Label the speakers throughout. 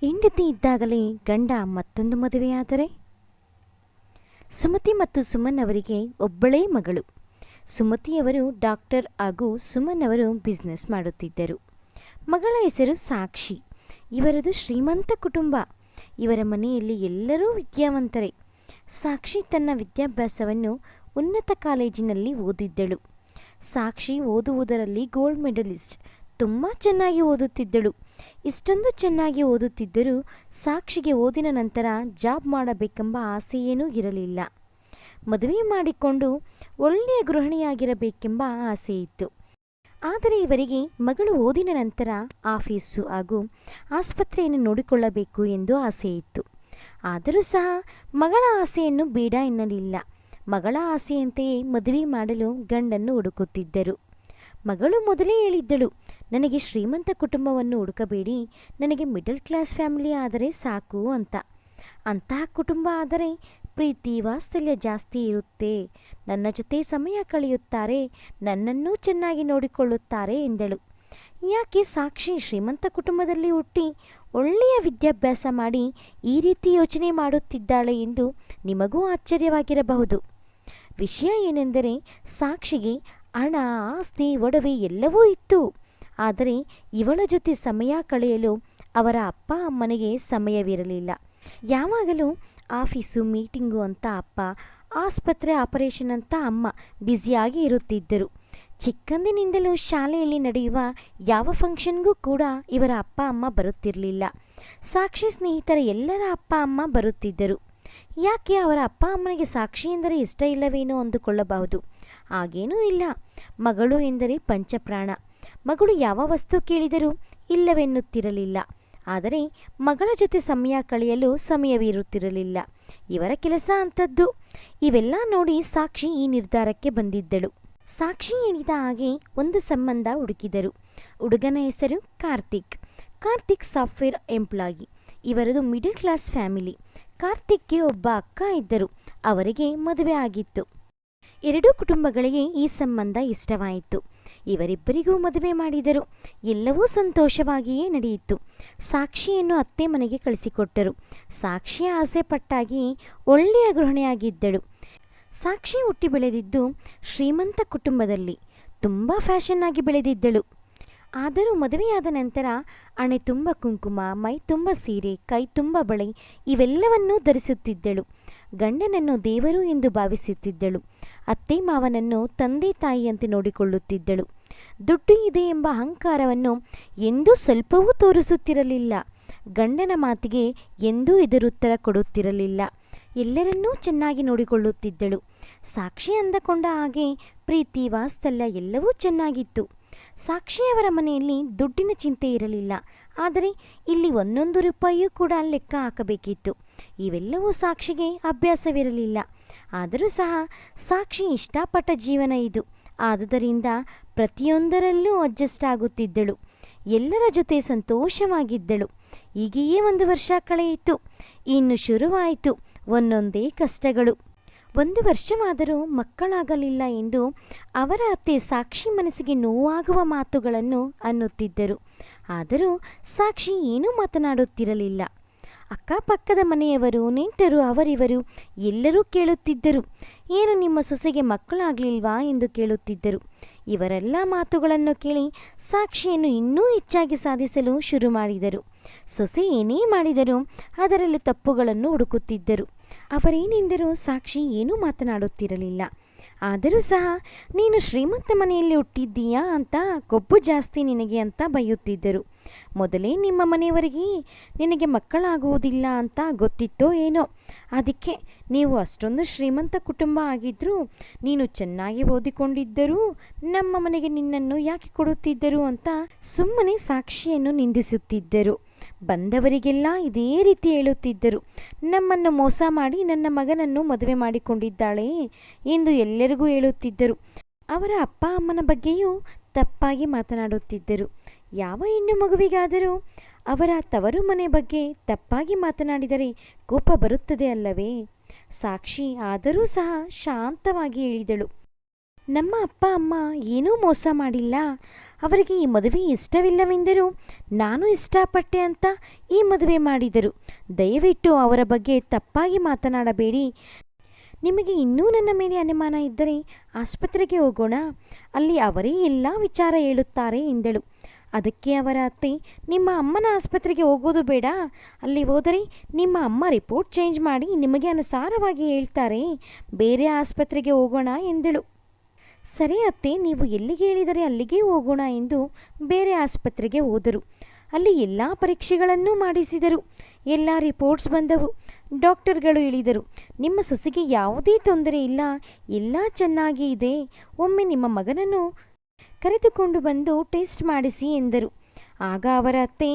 Speaker 1: ಹೆಂಡತಿ ಇದ್ದಾಗಲೇ ಗಂಡ ಮತ್ತೊಂದು ಮದುವೆಯಾದರೆ? ಸುಮತಿ ಮತ್ತು ಸುಮನ್ ಅವರಿಗೆ ಒಬ್ಬಳೇ ಮಗಳು. ಸುಮತಿಯವರು ಡಾಕ್ಟರ್ ಹಾಗೂ ಸುಮನ್ ಅವರು ಬಿಸ್ನೆಸ್ ಮಾಡುತ್ತಿದ್ದರು. ಮಗಳ ಹೆಸರು ಸಾಕ್ಷಿ. ಇವರದು ಶ್ರೀಮಂತ ಕುಟುಂಬ. ಇವರ ಮನೆಯಲ್ಲಿ ಎಲ್ಲರೂ ವಿದ್ಯಾವಂತರೇ. ಸಾಕ್ಷಿ ತನ್ನ ವಿದ್ಯಾಭ್ಯಾಸವನ್ನು ಉನ್ನತ ಕಾಲೇಜಿನಲ್ಲಿ ಓದಿದ್ದಳು. ಸಾಕ್ಷಿ ಓದುವುದರಲ್ಲಿ ಗೋಲ್ಡ್ ಮೆಡಲಿಸ್ಟ್. ತುಂಬ ಚೆನ್ನಾಗಿ ಓದುತ್ತಿದ್ದಳು. ಇಷ್ಟೊಂದು ಚೆನ್ನಾಗಿ ಓದುತ್ತಿದ್ದರೂ ಸಾಕ್ಷಿಗೆ ಓದಿನ ನಂತರ ಜಾಬ್ ಮಾಡಬೇಕೆಂಬ ಆಸೆಯೇನೂ ಇರಲಿಲ್ಲ. ಮದುವೆ ಮಾಡಿಕೊಂಡು ಒಳ್ಳೆಯ ಗೃಹಿಣಿಯಾಗಿರಬೇಕೆಂಬ ಆಸೆ ಇತ್ತು. ಆದರೆ ಇವರಿಗೆ ಮಗಳು ಓದಿನ ನಂತರ ಆಫೀಸು ಹಾಗೂ ಆಸ್ಪತ್ರೆಯನ್ನು ನೋಡಿಕೊಳ್ಳಬೇಕು ಎಂದು ಆಸೆ ಇತ್ತು. ಆದರೂ ಸಹ ಮಗಳ ಆಸೆಯನ್ನು ಬೇಡ ಎನ್ನಲಿಲ್ಲ. ಮಗಳ ಆಸೆಯಂತೆಯೇ ಮದುವೆ ಮಾಡಲು ಗಂಡನ್ನು ಹುಡುಕುತ್ತಿದ್ದರು. ಮಗಳು ಮೊದಲೇ ಹೇಳಿದ್ದಳು, ನನಗೆ ಶ್ರೀಮಂತ ಕುಟುಂಬವನ್ನು ಹುಡುಕಬೇಡಿ, ನನಗೆ ಮಿಡಲ್ ಕ್ಲಾಸ್ ಫ್ಯಾಮಿಲಿ ಆದರೆ ಸಾಕು ಅಂತ. ಅಂತಹ ಕುಟುಂಬ ಆದರೆ ಪ್ರೀತಿ ವಾತ್ಸಲ್ಯ ಜಾಸ್ತಿ ಇರುತ್ತೆ, ನನ್ನ ಜೊತೆ ಸಮಯ ಕಳೆಯುತ್ತಾರೆ, ನನ್ನನ್ನೂ ಚೆನ್ನಾಗಿ ನೋಡಿಕೊಳ್ಳುತ್ತಾರೆ ಎಂದಳು. ಯಾಕೆ ಸಾಕ್ಷಿ ಶ್ರೀಮಂತ ಕುಟುಂಬದಲ್ಲಿ ಹುಟ್ಟಿ ಒಳ್ಳೆಯ ವಿದ್ಯಾಭ್ಯಾಸ ಮಾಡಿ ಈ ರೀತಿ ಯೋಚನೆ ಮಾಡುತ್ತಿದ್ದಾಳೆ ಎಂದು ನಿಮಗೂ ಆಶ್ಚರ್ಯವಾಗಿರಬಹುದು. ವಿಷಯ ಏನೆಂದರೆ ಸಾಕ್ಷಿಗೆ ಹಣ, ಆಸ್ತಿ, ಒಡವೆ ಎಲ್ಲವೂ ಇತ್ತು. ಆದರೆ ಇವಳ ಜೊತೆ ಸಮಯ ಕಳೆಯಲು ಅವರ ಅಪ್ಪ ಅಮ್ಮನಿಗೆ ಸಮಯವಿರಲಿಲ್ಲ. ಯಾವಾಗಲೂ ಆಫೀಸು ಮೀಟಿಂಗು ಅಂತ ಅಪ್ಪ, ಆಸ್ಪತ್ರೆ ಆಪರೇಷನ್ ಅಂತ ಅಮ್ಮ ಬ್ಯುಸಿಯಾಗಿ ಇರುತ್ತಿದ್ದರು. ಚಿಕ್ಕಂದಿನಿಂದಲೂ ಶಾಲೆಯಲ್ಲಿ ನಡೆಯುವ ಯಾವ ಫಂಕ್ಷನ್ಗೂ ಕೂಡ ಇವರ ಅಪ್ಪ ಅಮ್ಮ ಬರುತ್ತಿರಲಿಲ್ಲ. ಸಾಕ್ಷಿ ಸ್ನೇಹಿತರ ಎಲ್ಲರ ಅಪ್ಪ ಅಮ್ಮ ಬರುತ್ತಿದ್ದರು. ಯಾಕೆ ಅವರ ಅಪ್ಪ ಅಮ್ಮನಿಗೆ ಸಾಕ್ಷಿ ಎಂದರೆ ಇಷ್ಟ ಇಲ್ಲವೇನೋ ಅಂದುಕೊಳ್ಳಬಹುದು. ಹಾಗೇನೂ ಇಲ್ಲ. ಮಗಳು ಎಂದರೆ ಪಂಚಪ್ರಾಣ. ಮಗಳು ಯಾವ ವಸ್ತು ಕೇಳಿದರೂ ಇಲ್ಲವೆನ್ನುತ್ತಿರಲಿಲ್ಲ. ಆದರೆ ಮಗಳ ಜೊತೆ ಸಮಯ ಕಳೆಯಲು ಸಮಯವಿರುತ್ತಿರಲಿಲ್ಲ. ಇವರ ಕೆಲಸ ಅಂಥದ್ದು. ಇವೆಲ್ಲ ನೋಡಿ ಸಾಕ್ಷಿ ಈ ನಿರ್ಧಾರಕ್ಕೆ ಬಂದಿದ್ದಳು. ಸಾಕ್ಷಿ ಹೇಳಿದ ಹಾಗೆ ಒಂದು ಸಂಬಂಧ ಹುಡುಕಿದರು. ಹುಡುಗನ ಹೆಸರು ಕಾರ್ತಿಕ್. Karthik software employee. ಇವರದು ಮಿಡಲ್ ಕ್ಲಾಸ್ ಫ್ಯಾಮಿಲಿ. ಕಾರ್ತಿಕ್ಗೆ ಒಬ್ಬ ಅಕ್ಕ ಇದ್ದರು. ಅವರಿಗೆ ಮದುವೆ ಆಗಿತ್ತು. ಎರಡೂ ಕುಟುಂಬಗಳಿಗೆ ಈ ಸಂಬಂಧ ಇಷ್ಟವಾಯಿತು. ಇವರಿಬ್ಬರಿಗೂ ಮದುವೆ ಮಾಡಿದರು. ಎಲ್ಲವೂ ಸಂತೋಷವಾಗಿಯೇ ನಡೆಯಿತು. ಸಾಕ್ಷಿಯನ್ನು ಅತ್ತೆ ಮನೆಗೆ ಕಳಿಸಿಕೊಟ್ಟರು. ಸಾಕ್ಷಿಯ ಆಸೆ ಪಟ್ಟಾಗಿ ಒಳ್ಳೆಯ ಗೃಹಿಣಿಯಾಗಿದ್ದಳು. ಸಾಕ್ಷಿ ಹುಟ್ಟಿ ಬೆಳೆದಿದ್ದು ಶ್ರೀಮಂತ ಕುಟುಂಬದಲ್ಲಿ. ತುಂಬ ಫ್ಯಾಷನ್ ಆಗಿ ಬೆಳೆದಿದ್ದಳು. ಆದರೂ ಮದುವೆಯಾದ ನಂತರ ಹಣೆ ತುಂಬ ಕುಂಕುಮ, ಮೈ ತುಂಬ ಸೀರೆ, ಕೈ ತುಂಬ ಬಳೆ ಇವೆಲ್ಲವನ್ನೂ ಧರಿಸುತ್ತಿದ್ದಳು. ಗಂಡನನ್ನು ದೇವರು ಎಂದು ಭಾವಿಸುತ್ತಿದ್ದಳು. ಅತ್ತೆ ಮಾವನನ್ನು ತಂದೆ ತಾಯಿಯಂತೆ ನೋಡಿಕೊಳ್ಳುತ್ತಿದ್ದಳು. ದುಡ್ಡು ಇದೆ ಎಂಬ ಅಹಂಕಾರವನ್ನು ಎಂದೂ ಸ್ವಲ್ಪವೂ ತೋರಿಸುತ್ತಿರಲಿಲ್ಲ. ಗಂಡನ ಮಾತಿಗೆ ಎಂದೂ ಎದುರುತ್ತರ ಕೊಡುತ್ತಿರಲಿಲ್ಲ. ಎಲ್ಲರನ್ನೂ ಚೆನ್ನಾಗಿ ನೋಡಿಕೊಳ್ಳುತ್ತಿದ್ದಳು. ಸಾಕ್ಷಿ ಅಂದುಕೊಂಡ ಹಾಗೆ ಪ್ರೀತಿ ವಾತ್ಸಲ್ಯ ಎಲ್ಲವೂ ಚೆನ್ನಾಗಿತ್ತು. ಸಾಕ್ಷಿಯವರ ಮನೆಯಲ್ಲಿ ದುಡ್ಡಿನ ಚಿಂತೆ ಇರಲಿಲ್ಲ. ಆದರೆ ಇಲ್ಲಿ 1 ರೂಪಾಯಿಯೂ ಕೂಡ ಲೆಕ್ಕ ಹಾಕಬೇಕಿತ್ತು. ಇವೆಲ್ಲವೂ ಸಾಕ್ಷಿಗೆ ಅಭ್ಯಾಸವಿರಲಿಲ್ಲ. ಆದರೂ ಸಹ ಸಾಕ್ಷಿ ಇಷ್ಟಪಟ್ಟ ಜೀವನ ಇದು. ಆದುದರಿಂದ ಪ್ರತಿಯೊಂದರಲ್ಲೂ ಅಡ್ಜಸ್ಟ್ ಆಗುತ್ತಿದ್ದಳು. ಎಲ್ಲರ ಜೊತೆ ಸಂತೋಷವಾಗಿದ್ದಳು. ಹೀಗೆಯೇ 1 ವರ್ಷ ಕಳೆಯಿತು. ಇನ್ನು ಶುರುವಾಯಿತು ಒಂದೊಂದೇ ಕಷ್ಟಗಳು. 1 ವರ್ಷವಾದರೂ ಮಕ್ಕಳಾಗಲಿಲ್ಲ ಎಂದು ಅವರ ಅತ್ತೆ ಸಾಕ್ಷಿ ಮನಸ್ಸಿಗೆ ನೋವಾಗುವ ಮಾತುಗಳನ್ನು ಅನ್ನುತ್ತಿದ್ದರು. ಆದರೂ ಸಾಕ್ಷಿ ಏನೂ ಮಾತನಾಡುತ್ತಿರಲಿಲ್ಲ. ಅಕ್ಕಪಕ್ಕದ ಮನೆಯವರು, ನೆಂಟರು, ಅವರಿವರು ಎಲ್ಲರೂ ಕೇಳುತ್ತಿದ್ದರು. ಏನು ನಿಮ್ಮ ಸೊಸೆಗೆ ಮಕ್ಕಳಾಗಲಿಲ್ವಾ ಎಂದು ಕೇಳುತ್ತಿದ್ದರು. ಇವರೆಲ್ಲ ಮಾತುಗಳನ್ನು ಕೇಳಿ ಸಾಕ್ಷಿಯನ್ನು ಇನ್ನೂ ಹೆಚ್ಚಾಗಿ ಸಾಧಿಸಲು ಶುರು ಮಾಡಿದರು. ಸೊಸೆ ಏನೇ ಮಾಡಿದರೂ ಅದರಲ್ಲಿ ತಪ್ಪುಗಳನ್ನು ಹುಡುಕುತ್ತಿದ್ದರು. ಅವರೇನೆಂದರೂ ಸಾಕ್ಷಿ ಏನೂ ಮಾತನಾಡುತ್ತಿರಲಿಲ್ಲ. ಆದರೂ ಸಹ ನೀನು ಶ್ರೀಮಂತ ಮನೆಯಲ್ಲಿ ಹುಟ್ಟಿದ್ದೀಯಾ ಅಂತ, ಕೊಬ್ಬು ಜಾಸ್ತಿ ನಿನಗೆ ಅಂತ ಬೈಯುತ್ತಿದ್ದರು. ಮೊದಲೇ ನಿಮ್ಮ ಮನೆಯವರಿಗೆ ನಿನಗೆ ಮಕ್ಕಳಾಗುವುದಿಲ್ಲ ಅಂತ ಗೊತ್ತಿತ್ತೋ ಏನೋ. ಅದಕ್ಕೆ ನೀವು ಅಷ್ಟೊಂದು ಶ್ರೀಮಂತ ಕುಟುಂಬ ಆಗಿದ್ದರೂ ನೀನು ಚೆನ್ನಾಗಿ ಓದಿಕೊಂಡಿದ್ದರೂ ನಮ್ಮ ಮನೆಗೆ ನಿನ್ನನ್ನು ಯಾಕೆ ಕೊಡುತ್ತಿದ್ದರು ಅಂತ ಸುಮ್ಮನೆ ಸಾಕ್ಷಿಯನ್ನು ನಿಂದಿಸುತ್ತಿದ್ದರು. ಬಂದವರಿಗೆಲ್ಲ ಇದೇ ರೀತಿ ಹೇಳುತ್ತಿದ್ದರು. ನಮ್ಮನ್ನು ಮೋಸ ಮಾಡಿ ನನ್ನ ಮಗನನ್ನು ಮದುವೆ ಮಾಡಿಕೊಂಡಿದ್ದಾಳೆ ಎಂದು ಎಲ್ಲರಿಗೂ ಹೇಳುತ್ತಿದ್ದರು. ಅವರ ಅಪ್ಪ ಅಮ್ಮನ ಬಗ್ಗೆಯೂ ತಪ್ಪಾಗಿ ಮಾತನಾಡುತ್ತಿದ್ದರು. ಯಾವ ಹೆಣ್ಣು ಮಗುವಿಗಾದರೂ ಅವರ ತವರು ಮನೆ ಬಗ್ಗೆ ತಪ್ಪಾಗಿ ಮಾತನಾಡಿದರೆ ಕೋಪ ಬರುತ್ತದೆ ಅಲ್ಲವೇ? ಸಾಕ್ಷಿ ಆದರೂ ಸಹ ಶಾಂತವಾಗಿ ಹೇಳಿದಳು, ನಮ್ಮ ಅಪ್ಪ ಅಮ್ಮ ಏನೂ ಮೋಸ ಮಾಡಿಲ್ಲ. ಅವರಿಗೆ ಈ ಮದುವೆ ಇಷ್ಟವಿಲ್ಲವೆಂದರೂ ನಾನು ಇಷ್ಟಪಟ್ಟೆ ಅಂತ ಈ ಮದುವೆ ಮಾಡಿದರು. ದಯವಿಟ್ಟು ಅವರ ಬಗ್ಗೆ ತಪ್ಪಾಗಿ ಮಾತನಾಡಬೇಡಿ. ನಿಮಗೆ ಇನ್ನೂ ನನ್ನ ಮೇಲೆ ಅನುಮಾನ ಇದ್ದರೆ ಆಸ್ಪತ್ರೆಗೆ ಹೋಗೋಣ, ಅಲ್ಲಿ ಅವರೇ ಎಲ್ಲ ವಿಚಾರ ಹೇಳುತ್ತಾರೆ ಎಂದಳು. ಅದಕ್ಕೆ ಅವರ ಅತ್ತೆ, ನಿಮ್ಮ ಅಮ್ಮನ ಆಸ್ಪತ್ರೆಗೆ ಹೋಗೋದು ಬೇಡ, ಅಲ್ಲಿ ಹೋದರೆ ನಿಮ್ಮ ಅಮ್ಮ ರಿಪೋರ್ಟ್ ಚೇಂಜ್ ಮಾಡಿ ನಿಮಗೆ ಅನುಸಾರವಾಗಿ ಹೇಳ್ತಾರೆ, ಬೇರೆ ಆಸ್ಪತ್ರೆಗೆ ಹೋಗೋಣ ಎಂದಳು. ಸರಿ ಅತ್ತೆ, ನೀವು ಎಲ್ಲಿಗೆ ಹೇಳಿದರೆ ಅಲ್ಲಿಗೆ ಹೋಗೋಣ ಎಂದು ಬೇರೆ ಆಸ್ಪತ್ರೆಗೆ ಹೋದರು. ಅಲ್ಲಿ ಎಲ್ಲ ಪರೀಕ್ಷೆಗಳನ್ನೂ ಮಾಡಿಸಿದರು. ಎಲ್ಲ ರಿಪೋರ್ಟ್ಸ್ ಬಂದವು. ಡಾಕ್ಟರ್ಗಳು ಹೇಳಿದರು, ನಿಮ್ಮ ಸೊಸೆಗೆ ಯಾವುದೇ ತೊಂದರೆ ಇಲ್ಲ, ಎಲ್ಲ ಚೆನ್ನಾಗಿ ಇದೆ, ಒಮ್ಮೆ ನಿಮ್ಮ ಮಗನನ್ನು ಕರೆದುಕೊಂಡು ಬಂದು ಟೆಸ್ಟ್ ಮಾಡಿಸಿ ಎಂದರು. ಆಗ ಅವರ ಅತ್ತೆ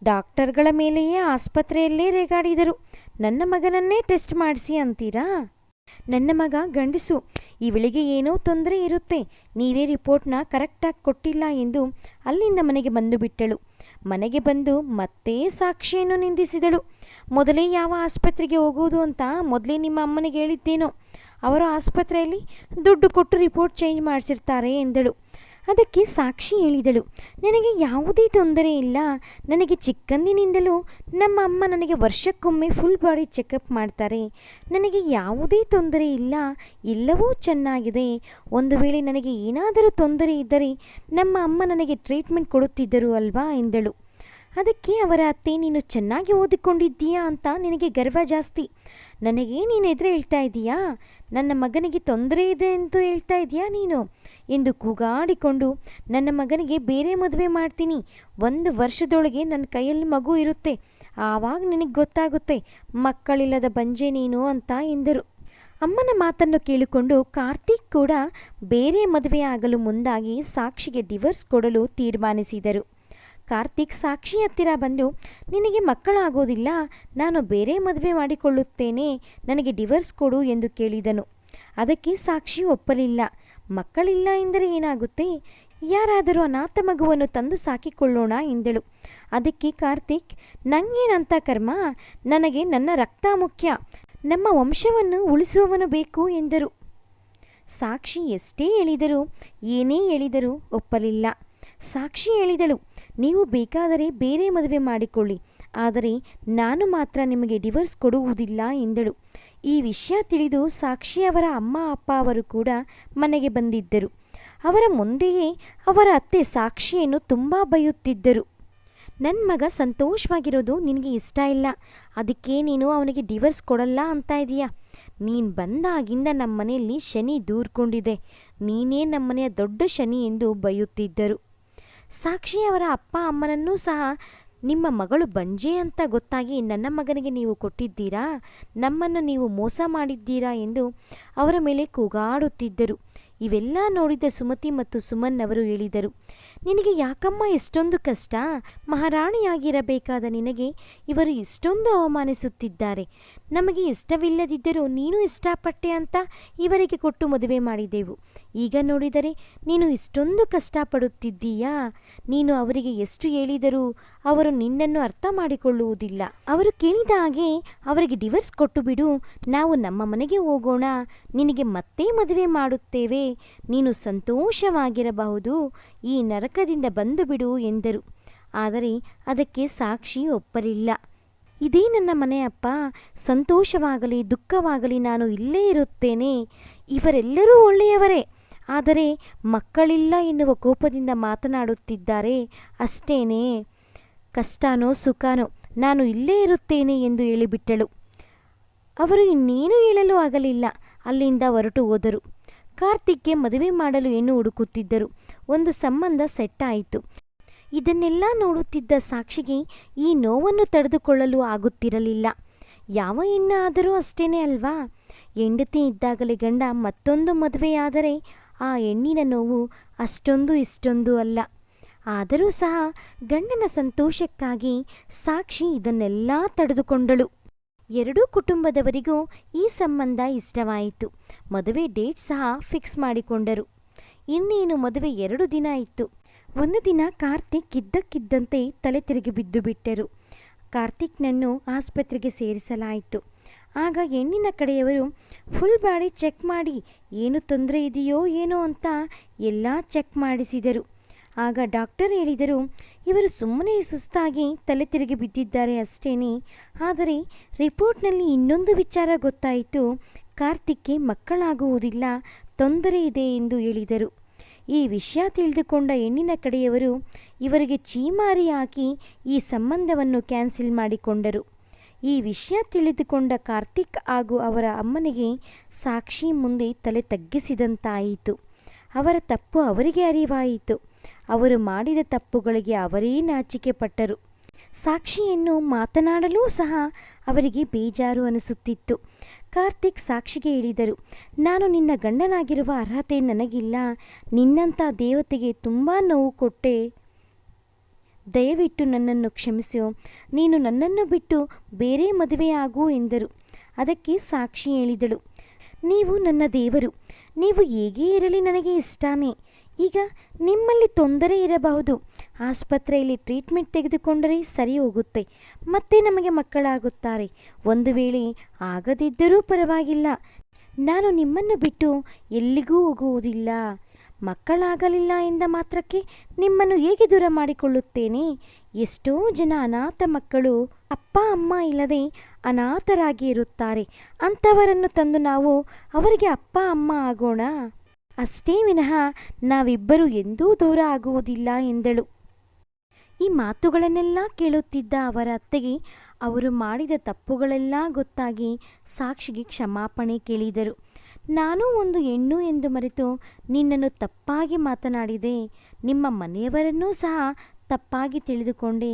Speaker 1: ಡಾಕ್ಟರ್ಗಳ ಮೇಲೆಯೇ ಆಸ್ಪತ್ರೆಯಲ್ಲೇ ರೇಗಾಡಿದರು. ನನ್ನ ಮಗನನ್ನೇ ಟೆಸ್ಟ್ ಮಾಡಿಸಿ ಅಂತೀರಾ? ನನ್ನ ಮಗ ಗಂಡಸು, ಇವಳಿಗೆ ಏನೋ ತೊಂದರೆ ಇರುತ್ತೆ, ನೀವೇ ರಿಪೋರ್ಟ್ನ ಕರೆಕ್ಟಾಗಿ ಕೊಟ್ಟಿಲ್ಲ ಎಂದು ಅಲ್ಲಿಂದ ಮನೆಗೆ ಬಂದು ಬಿಟ್ಟಳು. ಮನೆಗೆ ಬಂದು ಮತ್ತೆ ಸಾಕ್ಷಿಯನ್ನು ನಿಂದಿಸಿದಳು. ಮೊದಲೇ ಯಾವ ಆಸ್ಪತ್ರೆಗೆ ಹೋಗುವುದು ಅಂತ ಮೊದಲೇ ನಿಮ್ಮ ಅಮ್ಮನಿಗೆ ಹೇಳಿದ್ದೇನೋ, ಅವರು ಆಸ್ಪತ್ರೆಯಲ್ಲಿ ದುಡ್ಡು ಕೊಟ್ಟು ರಿಪೋರ್ಟ್ ಚೇಂಜ್ ಮಾಡಿಸಿರ್ತಾರೆ ಎಂದಳು. ಅದಕ್ಕೆ ಸಾಕ್ಷಿ ಹೇಳಿದಳು, ನನಗೆ ಯಾವುದೇ ತೊಂದರೆ ಇಲ್ಲ, ನನಗೆ ಚಿಕ್ಕಂದಿನಿಂದಲೂ ನಮ್ಮ ಅಮ್ಮ ನನಗೆ ವರ್ಷಕ್ಕೊಮ್ಮೆ ಫುಲ್ ಬಾಡಿ ಚೆಕಪ್ ಮಾಡ್ತಾರೆ, ನನಗೆ ಯಾವುದೇ ತೊಂದರೆ ಇಲ್ಲ, ಎಲ್ಲವೂ ಚೆನ್ನಾಗಿದೆ. ಒಂದು ವೇಳೆ ನನಗೆ ಏನಾದರೂ ತೊಂದರೆ ಇದ್ದರೆ ನಮ್ಮ ಅಮ್ಮ ನನಗೆ ಟ್ರೀಟ್ಮೆಂಟ್ ಕೊಡುತ್ತಿದ್ದರು ಅಲ್ವಾ ಎಂದಳು. ಅದಕ್ಕೆ ಅವರ ಅತ್ತೆ, ನೀನು ಚೆನ್ನಾಗಿ ಓದಿಕೊಂಡಿದ್ದೀಯಾ ಅಂತ ನಿನಗೆ ಗರ್ವ ಜಾಸ್ತಿ, ನನಗೆ ನೀನು ಎದುರು ಹೇಳ್ತಾ ಇದ್ದೀಯಾ, ನನ್ನ ಮಗನಿಗೆ ತೊಂದರೆ ಇದೆ ಅಂತ ಹೇಳ್ತಾ ಇದೆಯಾ ನೀನು ಎಂದು ಕೂಗಾಡಿಕೊಂಡು, ನನ್ನ ಮಗನಿಗೆ ಬೇರೆ ಮದುವೆ ಮಾಡ್ತೀನಿ, 1 ವರ್ಷದೊಳಗೆ ನನ್ನ ಕೈಯಲ್ಲಿ ಮಗು ಇರುತ್ತೆ, ಆವಾಗ ನಿನಗೆ ಗೊತ್ತಾಗುತ್ತೆ, ಮಕ್ಕಳಿಲ್ಲದ ಬಂಜೆ ನೀನು ಅಂತ ಎಂದರು. ಅಮ್ಮನ ಮಾತನ್ನು ಕೇಳಿಕೊಂಡು ಕಾರ್ತಿಕ್ ಕೂಡ ಬೇರೆ ಮದುವೆ ಆಗಲು ಮುಂದಾಗಿ ಸಾಕ್ಷಿಗೆ ಡಿವೋರ್ಸ್ ಕೊಡಲು ತೀರ್ಮಾನಿಸಿದರು. ಕಾರ್ತಿಕ್ ಸಾಕ್ಷಿ ಹತ್ತಿರ ಬಂದು, ನಿನಗೆ ಮಕ್ಕಳಾಗೋದಿಲ್ಲ, ನಾನು ಬೇರೆ ಮದುವೆ ಮಾಡಿಕೊಳ್ಳುತ್ತೇನೆ, ನನಗೆ ಡಿವೋರ್ಸ್ ಕೊಡು ಎಂದು ಕೇಳಿದನು. ಅದಕ್ಕೆ ಸಾಕ್ಷಿ ಒಪ್ಪಲಿಲ್ಲ. ಮಕ್ಕಳಿಲ್ಲ ಎಂದರೆ ಏನಾಗುತ್ತೆ, ಯಾರಾದರೂ ಅನಾಥ ಮಗುವನ್ನು ತಂದು ಸಾಕಿಕೊಳ್ಳೋಣ ಎಂದಳು. ಅದಕ್ಕೆ ಕಾರ್ತಿಕ್, ನಂಗೇನಂತ ಕರ್ಮ, ನನಗೆ ನನ್ನ ರಕ್ತ ಮುಖ್ಯ, ನಮ್ಮ ವಂಶವನ್ನು ಉಳಿಸುವವನು ಬೇಕು ಎಂದರು. ಸಾಕ್ಷಿ ಎಷ್ಟೇ ಹೇಳಿದರೂ ಏನೇ ಹೇಳಿದರೂ ಒಪ್ಪಲಿಲ್ಲ. ಸಾಕ್ಷಿ ಹೇಳಿದಳು, ನೀವು ಬೇಕಾದರೆ ಬೇರೆ ಮದುವೆ ಮಾಡಿಕೊಳ್ಳಿ, ಆದರೆ ನಾನು ಮಾತ್ರ ನಿಮಗೆ ಡಿವೋರ್ಸ್ ಕೊಡುವುದಿಲ್ಲ ಎಂದಳು. ಈ ವಿಷಯ ತಿಳಿದು ಸಾಕ್ಷಿಯವರ ಅಮ್ಮ ಅಪ್ಪ ಅವರು ಕೂಡ ಮನೆಗೆ ಬಂದಿದ್ದರು. ಅವರ ಮುಂದೆಯೇ ಅವರ ಅತ್ತೆ ಸಾಕ್ಷಿಯನ್ನು ತುಂಬ ಬೈಯುತ್ತಿದ್ದರು. ನನ್ನ ಮಗ ಸಂತೋಷವಾಗಿರೋದು ನಿನಗೆ ಇಷ್ಟ ಇಲ್ಲ, ಅದಕ್ಕೆ ನೀನು ಅವನಿಗೆ ಡಿವೋರ್ಸ್ ಕೊಡಲ್ಲ ಅಂತ ಇದೀಯಾ, ನೀನು ಬಂದಾಗಿಂದ ನಮ್ಮ ಮನೆಯಲ್ಲಿ ಶನಿ ದೂರ್ಕೊಂಡಿದೆ, ನೀನೇ ನಮ್ಮನೆಯ ದೊಡ್ಡ ಶನಿ ಎಂದು ಬೈಯುತ್ತಿದ್ದರು. ಸಾಕ್ಷಿಯವರ ಅಪ್ಪ ಅಮ್ಮನನ್ನೂ ಸಹ, ನಿಮ್ಮ ಮಗಳು ಬಂಜೆ ಅಂತ ಗೊತ್ತಾಗಿ ನನ್ನ ಮಗನಿಗೆ ನೀವು ಕೊಟ್ಟಿದ್ದೀರಾ, ನಮ್ಮನ್ನು ನೀವು ಮೋಸ ಮಾಡಿದ್ದೀರಾ ಎಂದು ಅವರ ಮೇಲೆ ಕೂಗಾಡುತ್ತಿದ್ದರು. ಇವೆಲ್ಲ ನೋಡಿದ ಸುಮತಿ ಮತ್ತು ಸುಮನ್ ಅವರು ಹೇಳಿದರು, ನಿನಗೆ ಯಾಕಮ್ಮ ಎಷ್ಟೊಂದು ಕಷ್ಟ, ಮಹಾರಾಣಿಯಾಗಿರಬೇಕಾದ ನಿನಗೆ ಇವರು ಇಷ್ಟೊಂದು ಅವಮಾನಿಸುತ್ತಿದ್ದಾರೆ, ನಮಗೆ ಇಷ್ಟವಿಲ್ಲದಿದ್ದರೂ ನೀನು ಇಷ್ಟಪಟ್ಟೆ ಅಂತ ಇವರಿಗೆ ಕೊಟ್ಟು ಮದುವೆ ಮಾಡಿದೆವು, ಈಗ ನೋಡಿದರೆ ನೀನು ಇಷ್ಟೊಂದು ಕಷ್ಟಪಡುತ್ತಿದ್ದೀಯಾ, ನೀನು ಅವರಿಗೆ ಎಷ್ಟು ಹೇಳಿದರೂ ಅವರು ನಿನ್ನನ್ನು ಅರ್ಥ ಮಾಡಿಕೊಳ್ಳುವುದಿಲ್ಲ, ಅವರು ಕೇಳಿದ ಹಾಗೆ ಅವರಿಗೆ ಡಿವೋರ್ಸ್ ಕೊಟ್ಟು ಬಿಡು, ನಾವು ನಮ್ಮ ಮನೆಗೆ ಹೋಗೋಣ, ನಿನಗೆ ಮತ್ತೆ ಮದುವೆ ಮಾಡುತ್ತೇವೆ, ನೀನು ಸಂತೋಷವಾಗಿರಬಹುದು, ಈ ನರಕದಿಂದ ಬಂದು ಬಿಡು ಎಂದರು. ಆದರೆ ಅದಕ್ಕೆ ಸಾಕ್ಷಿ ಒಪ್ಪಲಿಲ್ಲ. ಇದೇ ನನ್ನ ಮನೆಯಪ್ಪ, ಸಂತೋಷವಾಗಲಿ ದುಃಖವಾಗಲಿ ನಾನು ಇಲ್ಲೇ ಇರುತ್ತೇನೆ, ಇವರೆಲ್ಲರೂ ಒಳ್ಳೆಯವರೇ, ಆದರೆ ಮಕ್ಕಳಿಲ್ಲ ಎನ್ನುವ ಕೋಪದಿಂದ ಮಾತನಾಡುತ್ತಿದ್ದಾರೆ ಅಷ್ಟೇನೇ, ಕಷ್ಟನೋ ಸುಖನೋ ನಾನು ಇಲ್ಲೇ ಇರುತ್ತೇನೆ ಎಂದು ಹೇಳಿಬಿಟ್ಟಳು. ಅವರು ಇನ್ನೇನು ಹೇಳಲು ಆಗಲಿಲ್ಲ, ಅಲ್ಲಿಂದ ಹೊರಟು ಹೋದರು. ಕಾರ್ತಿಕ್ಗೆ ಮದುವೆ ಮಾಡಲು ಹೆಣ್ಣು ಹುಡುಕುತ್ತಿದ್ದರು. ಒಂದು ಸಂಬಂಧ ಸೆಟ್ ಆಯಿತು. ಇದನ್ನೆಲ್ಲ ನೋಡುತ್ತಿದ್ದ ಸಾಕ್ಷಿಗೆ ಈ ನೋವನ್ನು ತಡೆದುಕೊಳ್ಳಲು ಆಗುತ್ತಿರಲಿಲ್ಲ. ಯಾವ ಹೆಣ್ಣಾದರೂ ಅಷ್ಟೇನೆ ಅಲ್ವಾ, ಹೆಂಡತಿ ಇದ್ದಾಗಲೇ ಗಂಡ ಮತ್ತೊಂದು ಮದುವೆಯಾದರೆ ಆ ಹೆಣ್ಣಿನ ನೋವು ಅಷ್ಟೊಂದು ಇಷ್ಟೊಂದು ಅಲ್ಲ. ಆದರೂ ಸಹ ಗಂಡನ ಸಂತೋಷಕ್ಕಾಗಿ ಸಾಕ್ಷಿ ಇದನ್ನೆಲ್ಲ ತಡೆದುಕೊಂಡಳು. ಎರಡೂ ಕುಟುಂಬದವರಿಗೂ ಈ ಸಂಬಂಧ ಇಷ್ಟವಾಯಿತು. ಮದುವೆ ಡೇಟ್ ಸಹ ಫಿಕ್ಸ್ ಮಾಡಿಕೊಂಡರು. ಇನ್ನೇನು ಮದುವೆ 2 ದಿನ ಇತ್ತು. ಒಂದು ದಿನ ಕಾರ್ತಿಕ್ ಇದ್ದಕ್ಕಿದ್ದಂತೆ ತಲೆ ತಿರುಗಿ ಬಿದ್ದು ಬಿಟ್ಟರು. ಕಾರ್ತಿಕ್ನನ್ನು ಆಸ್ಪತ್ರೆಗೆ ಸೇರಿಸಲಾಯಿತು. ಆಗ ಹೆಣ್ಣಿನ ಕಡೆಯವರು ಫುಲ್ ಬಾಡಿ ಚೆಕ್ ಮಾಡಿ ಏನು ತೊಂದರೆ ಇದೆಯೋ ಏನೋ ಅಂತ ಎಲ್ಲ ಚೆಕ್ ಮಾಡಿಸಿದರು. ಆಗ ಡಾಕ್ಟರ್ ಹೇಳಿದರು, ಇವರು ಸುಮ್ಮನೆ ಸುಸ್ತಾಗಿ ತಲೆ ತಿರುಗಿ ಬಿದ್ದಿದ್ದಾರೆ ಅಷ್ಟೇನೆ. ಆದರೆ ರಿಪೋರ್ಟ್ನಲ್ಲಿ ಇನ್ನೊಂದು ವಿಚಾರ ಗೊತ್ತಾಯಿತು, ಕಾರ್ತಿಕ್ಗೆ ಮಕ್ಕಳಾಗುವುದಿಲ್ಲ, ತೊಂದರೆ ಇದೆ ಎಂದು ಹೇಳಿದರು. ಈ ವಿಷಯ ತಿಳಿದುಕೊಂಡ ಹೆಣ್ಣಿನ ಕಡೆಯವರು ಇವರಿಗೆ ಛೀಮಾರಿ ಹಾಕಿ ಈ ಸಂಬಂಧವನ್ನು ಕ್ಯಾನ್ಸಲ್ ಮಾಡಿಕೊಂಡರು. ಈ ವಿಷಯ ತಿಳಿದುಕೊಂಡ ಕಾರ್ತಿಕ್ ಹಾಗೂ ಅವರ ಅಮ್ಮನಿಗೆ ಸಾಕ್ಷಿ ಮುಂದೆ ತಲೆ ತಗ್ಗಿಸಿದಂತಾಯಿತು. ಅವರ ತಪ್ಪು ಅವರಿಗೆ ಅರಿವಾಯಿತು. ಅವರು ಮಾಡಿದ ತಪ್ಪುಗಳಿಗೆ ಅವರೇ ನಾಚಿಕೆ ಪಟ್ಟರು. ಸಾಕ್ಷಿಯನ್ನು ಮಾತನಾಡಲೂ ಸಹ ಅವರಿಗೆ ಬೇಜಾರು ಅನಿಸುತ್ತಿತ್ತು. ಕಾರ್ತಿಕ್ ಸಾಕ್ಷಿಗೆ ಹೇಳಿದರು, ನಾನು ನಿನ್ನ ಗಂಡನಾಗಿರುವ ಅರ್ಹತೆ ನನಗಿಲ್ಲ. ನಿನ್ನಂಥ ದೇವತೆಗೆ ತುಂಬ ನೋವು ಕೊಟ್ಟೆ. ದಯವಿಟ್ಟು ನನ್ನನ್ನು ಕ್ಷಮಿಸು. ನೀನು ನನ್ನನ್ನು ಬಿಟ್ಟು ಬೇರೆ ಮದುವೆಯಾಗು ಎಂದರು. ಅದಕ್ಕೆ ಸಾಕ್ಷಿ ಹೇಳಿದಳು, ನೀವು ನನ್ನ ದೇವರು. ನೀವು ಹೇಗೇ ಇರಲಿ ನನಗೆ ಇಷ್ಟನೇ. ಈಗ ನಿಮ್ಮಲ್ಲಿ ತೊಂದರೆ ಇರಬಹುದು. ಆಸ್ಪತ್ರೆಯಲ್ಲಿ ಟ್ರೀಟ್ಮೆಂಟ್ ತೆಗೆದುಕೊಂಡರೆ ಸರಿ ಹೋಗುತ್ತೆ. ಮತ್ತೆ ನಮಗೆ ಮಕ್ಕಳಾಗುತ್ತಾರೆ. ಒಂದು ವೇಳೆ ಆಗದಿದ್ದರೂ ಪರವಾಗಿಲ್ಲ. ನಾನು ನಿಮ್ಮನ್ನು ಬಿಟ್ಟು ಎಲ್ಲಿಗೂ ಹೋಗುವುದಿಲ್ಲ. ಮಕ್ಕಳಾಗಲಿಲ್ಲ ಎಂದ ಮಾತ್ರಕ್ಕೆ ನಿಮ್ಮನ್ನು ಹೇಗೆ ದೂರ ಮಾಡಿಕೊಳ್ಳುತ್ತೇನೆ? ಎಷ್ಟೋ ಜನ ಅನಾಥ ಮಕ್ಕಳು ಅಪ್ಪ ಅಮ್ಮ ಇಲ್ಲದೆ ಅನಾಥರಾಗಿ ಇರುತ್ತಾರೆ. ಅಂಥವರನ್ನು ತಂದು ನಾವು ಅವರಿಗೆ ಅಪ್ಪ ಅಮ್ಮ ಆಗೋಣ. ಅಷ್ಟೇ ವಿನಃ ನಾವಿಬ್ಬರು ಎಂದೂ ದೂರ ಆಗುವುದಿಲ್ಲ ಎಂದಳು. ಈ ಮಾತುಗಳನ್ನೆಲ್ಲ ಕೇಳುತ್ತಿದ್ದ ಅವರ ಅತ್ತೆಗೆ ಅವರು ಮಾಡಿದ ತಪ್ಪುಗಳೆಲ್ಲ ಗೊತ್ತಾಗಿ ಸಾಕ್ಷಿಗೆ ಕ್ಷಮಾಪಣೆ ಕೇಳಿದರು. ನಾನು ಒಂದು ಹೆಣ್ಣು ಎಂದು ಮರೆತು ನಿನ್ನನ್ನು ತಪ್ಪಾಗಿ ಮಾತನಾಡಿದೆ. ನಿಮ್ಮ ಮನೆಯವರನ್ನೂ ಸಹ ತಪ್ಪಾಗಿ ತಿಳಿದುಕೊಂಡೆ.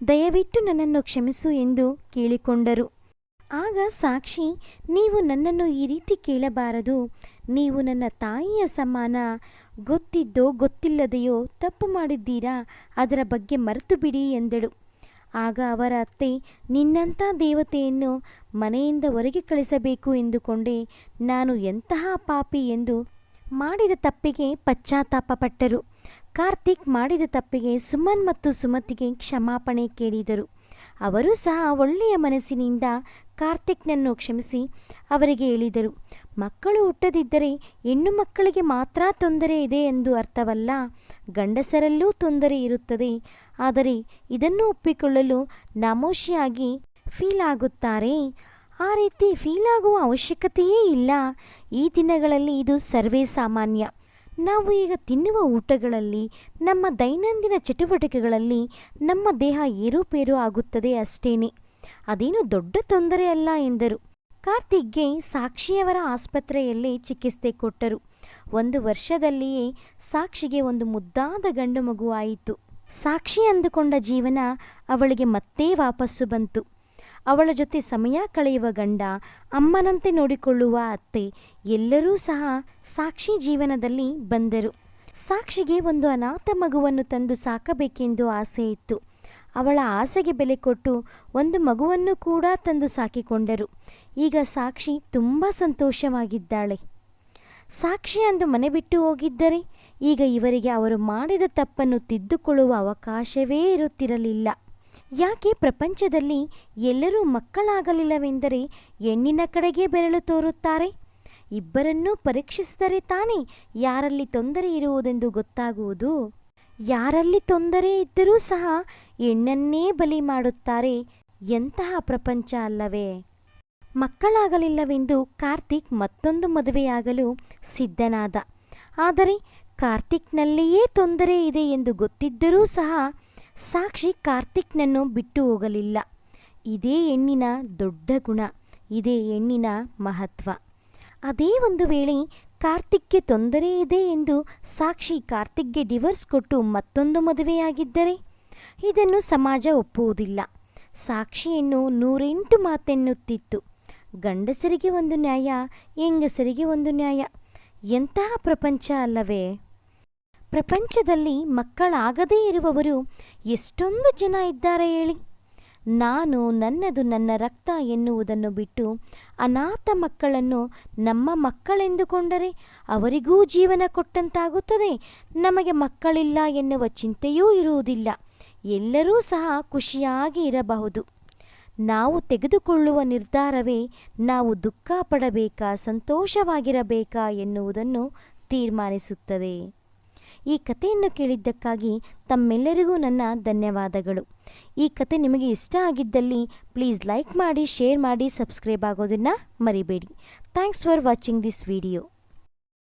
Speaker 1: ದಯವಿಟ್ಟು ನನ್ನನ್ನು ಕ್ಷಮಿಸು ಎಂದು ಕೇಳಿಕೊಂಡರು. ಆಗ ಸಾಕ್ಷಿ, ನೀವು ನನ್ನನ್ನು ಈ ರೀತಿ ಕೇಳಬಾರದು. ನೀವು ನನ್ನ ತಾಯಿಯ ಸಮಾನ. ಗೊತ್ತಿದ್ದೋ ಗೊತ್ತಿಲ್ಲದೆಯೋ ತಪ್ಪು ಮಾಡಿದ್ದೀರಾ, ಅದರ ಬಗ್ಗೆ ಮರೆತು ಬಿಡಿ ಎಂದಳು. ಆಗ ಅವರ ಅತ್ತೆ, ನಿನ್ನಂಥ ದೇವತೆಯನ್ನು ಮನೆಯಿಂದ ಹೊರಗೆ ಕಳಿಸಬೇಕು ಎಂದುಕೊಂಡೆ. ನಾನು ಎಂತಹ ಪಾಪಿ ಎಂದು ಮಾಡಿದ ತಪ್ಪಿಗೆ ಪಶ್ಚಾತ್ತಾಪ ಪಟ್ಟರು. ಕಾರ್ತಿಕ್ ಮಾಡಿದ ತಪ್ಪಿಗೆ ಸುಮನ್ ಮತ್ತು ಸುಮತಿಗೆ ಕ್ಷಮಾಪಣೆ ಕೇಳಿದರು. ಅವರು ಸಹ ಒಳ್ಳೆಯ ಮನಸ್ಸಿನಿಂದ ಕಾರ್ತಿಕ್ನನ್ನು ಕ್ಷಮಿಸಿ ಅವರಿಗೆ ಹೇಳಿದರು, ಮಕ್ಕಳು ಹುಟ್ಟದಿದ್ದರೆ ಹೆಣ್ಣು ಮಕ್ಕಳಿಗೆ ಮಾತ್ರ ತೊಂದರೆ ಇದೆ ಎಂದು ಅರ್ಥವಲ್ಲ. ಗಂಡಸರಲ್ಲೂ ತೊಂದರೆ ಇರುತ್ತದೆ. ಆದರೆ ಇದನ್ನು ಒಪ್ಪಿಕೊಳ್ಳಲು ನಾಮೋಷಿಯಾಗಿ ಫೀಲ್ ಆಗುತ್ತಾರೆ. ಆ ರೀತಿ ಫೀಲ್ ಆಗುವ ಅವಶ್ಯಕತೆಯೇ ಇಲ್ಲ. ಈ ದಿನಗಳಲ್ಲಿ ಇದು ಸರ್ವೇ ಸಾಮಾನ್ಯ. ನಾವು ಈಗ ತಿನ್ನುವ ಊಟಗಳಲ್ಲಿ, ನಮ್ಮ ದೈನಂದಿನ ಚಟುವಟಿಕೆಗಳಲ್ಲಿ ನಮ್ಮ ದೇಹ ಏರುಪೇರು ಆಗುತ್ತದೆ ಅಷ್ಟೇನೆ. ಅದೇನು ದೊಡ್ಡ ತೊಂದರೆ ಅಲ್ಲ ಎಂದರು. ಕಾರ್ತಿಕ್ಗೆ ಸಾಕ್ಷಿಯವರ ಆಸ್ಪತ್ರೆಯಲ್ಲಿ ಚಿಕಿತ್ಸೆ ಕೊಟ್ಟರು. 1 ವರ್ಷದಲ್ಲಿಯೇ ಸಾಕ್ಷಿಗೆ ಒಂದು ಮುದ್ದಾದ ಗಂಡು ಮಗು ಆಯಿತು. ಸಾಕ್ಷಿ ಅಂದುಕೊಂಡ ಜೀವನ ಅವಳಿಗೆ ಮತ್ತೆ ವಾಪಸ್ಸು ಬಂತು. ಅವಳ ಜೊತೆ ಸಮಯ ಕಳೆಯುವ ಗಂಡ, ಅಮ್ಮನಂತೆ ನೋಡಿಕೊಳ್ಳುವ ಅತ್ತೆ ಎಲ್ಲರೂ ಸಹ ಸಾಕ್ಷಿ ಜೀವನದಲ್ಲಿ ಬಂದರು. ಸಾಕ್ಷಿಗೆ ಒಂದು ಅನಾಥ ಮಗುವನ್ನು ತಂದು ಸಾಕಬೇಕೆಂದು ಆಸೆ ಇತ್ತು. ಅವಳ ಆಸೆಗೆ ಬೆಲೆ ಕೊಟ್ಟು ಒಂದು ಮಗುವನ್ನು ಕೂಡ ತಂದು ಸಾಕಿಕೊಂಡರು. ಈಗ ಸಾಕ್ಷಿ ತುಂಬ ಸಂತೋಷವಾಗಿದ್ದಾಳೆ. ಸಾಕ್ಷಿ ಅಂದು ಮನೆ ಬಿಟ್ಟು ಹೋಗಿದ್ದರೆ ಈಗ ಇವರಿಗೆ ಅವರು ಮಾಡಿದ ತಪ್ಪನ್ನು ತಿದ್ದುಕೊಳ್ಳುವ ಅವಕಾಶವೇ ಇರುತ್ತಿರಲಿಲ್ಲ. ಯಾಕೆ ಪ್ರಪಂಚದಲ್ಲಿ ಎಲ್ಲರೂ ಮಕ್ಕಳಾಗಲಿಲ್ಲವೆಂದರೆ ಹೆಣ್ಣಿನ ಕಡೆಗೆ ಬೆರಳು ತೋರುತ್ತಾರೆ? ಇಬ್ಬರನ್ನೂ ಪರೀಕ್ಷಿಸಿದರೆ ತಾನೇ ಯಾರಲ್ಲಿ ತೊಂದರೆ ಇರುವುದೆಂದು ಗೊತ್ತಾಗುವುದು. ಯಾರಲ್ಲಿ ತೊಂದರೆ ಇದ್ದರೂ ಸಹ ಹೆಣ್ಣನ್ನೇ ಬಲಿ ಮಾಡುತ್ತಾರೆ. ಎಂತಹ ಪ್ರಪಂಚ ಅಲ್ಲವೇ? ಮಕ್ಕಳಾಗಲಿಲ್ಲವೆಂದು ಕಾರ್ತಿಕ್ ಮತ್ತೊಂದು ಮದುವೆಯಾಗಲು ಸಿದ್ಧನಾದ. ಆದರೆ ಕಾರ್ತಿಕ್ನಲ್ಲಿಯೇ ತೊಂದರೆ ಇದೆ ಎಂದು ಗೊತ್ತಿದ್ದರೂ ಸಹ ಸಾಕ್ಷಿ ಕಾರ್ತಿಕ್ನನ್ನು ಬಿಟ್ಟು ಹೋಗಲಿಲ್ಲ. ಇದೇ ಹೆಣ್ಣಿನ ದೊಡ್ಡ ಗುಣ, ಇದೇ ಹೆಣ್ಣಿನ ಮಹತ್ವ. ಅದೇ ಒಂದು ವೇಳೆ ಕಾರ್ತಿಕ್ಗೆ ತೊಂದರೆ ಇದೆ ಎಂದು ಸಾಕ್ಷಿ ಕಾರ್ತಿಕ್ಗೆ ಡಿವೋರ್ಸ್ ಕೊಟ್ಟು ಮತ್ತೊಂದು ಮದುವೆಯಾಗಿದ್ದರೆ ಇದನ್ನು ಸಮಾಜ ಒಪ್ಪುವುದಿಲ್ಲ. ಸಾಕ್ಷಿಯನ್ನು 108 ಮಾತೆನ್ನುತ್ತಿತ್ತು. ಗಂಡಸರಿಗೆ ಒಂದು ನ್ಯಾಯ, ಹೆಂಗಸರಿಗೆ ಒಂದು ನ್ಯಾಯ. ಎಂತಹ ಪ್ರಪಂಚ ಅಲ್ಲವೇ? ಪ್ರಪಂಚದಲ್ಲಿ ಮಕ್ಕಳಾಗದೇ ಇರುವವರು ಎಷ್ಟೊಂದು ಜನ ಇದ್ದಾರೆ ಹೇಳಿ. ನಾನು, ನನ್ನದು, ನನ್ನ ರಕ್ತ ಎನ್ನುವುದನ್ನು ಬಿಟ್ಟು ಅನಾಥ ಮಕ್ಕಳನ್ನು ನಮ್ಮ ಮಕ್ಕಳೆಂದುಕೊಂಡರೆ ಅವರಿಗೂ ಜೀವನ ಕೊಟ್ಟಂತಾಗುತ್ತದೆ. ನಮಗೆ ಮಕ್ಕಳಿಲ್ಲ ಎನ್ನುವ ಚಿಂತೆಯೂ ಇರುವುದಿಲ್ಲ. ಎಲ್ಲರೂ ಸಹ ಖುಷಿಯಾಗಿ ಇರಬಹುದು. ನಾವು ತೆಗೆದುಕೊಳ್ಳುವ ನಿರ್ಧಾರವೇ ನಾವು ದುಃಖ ಪಡಬೇಕಾ ಸಂತೋಷವಾಗಿರಬೇಕಾ ಎನ್ನುವುದನ್ನು ತೀರ್ಮಾನಿಸುತ್ತದೆ. ಈ ಕಥೆಯನ್ನು ಕೇಳಿದ್ದಕ್ಕಾಗಿ ತಮ್ಮೆಲ್ಲರಿಗೂ ನನ್ನ ಧನ್ಯವಾದಗಳು. ಈ ಕತೆ ನಿಮಗೆ ಇಷ್ಟ ಆಗಿದ್ದಲ್ಲಿ ಪ್ಲೀಸ್ ಲೈಕ್ ಮಾಡಿ, ಶೇರ್ ಮಾಡಿ, ಸಬ್ಸ್ಕ್ರೈಬ್ ಆಗೋದನ್ನು ಮರಿಬೇಡಿ. Thanks for watching this video.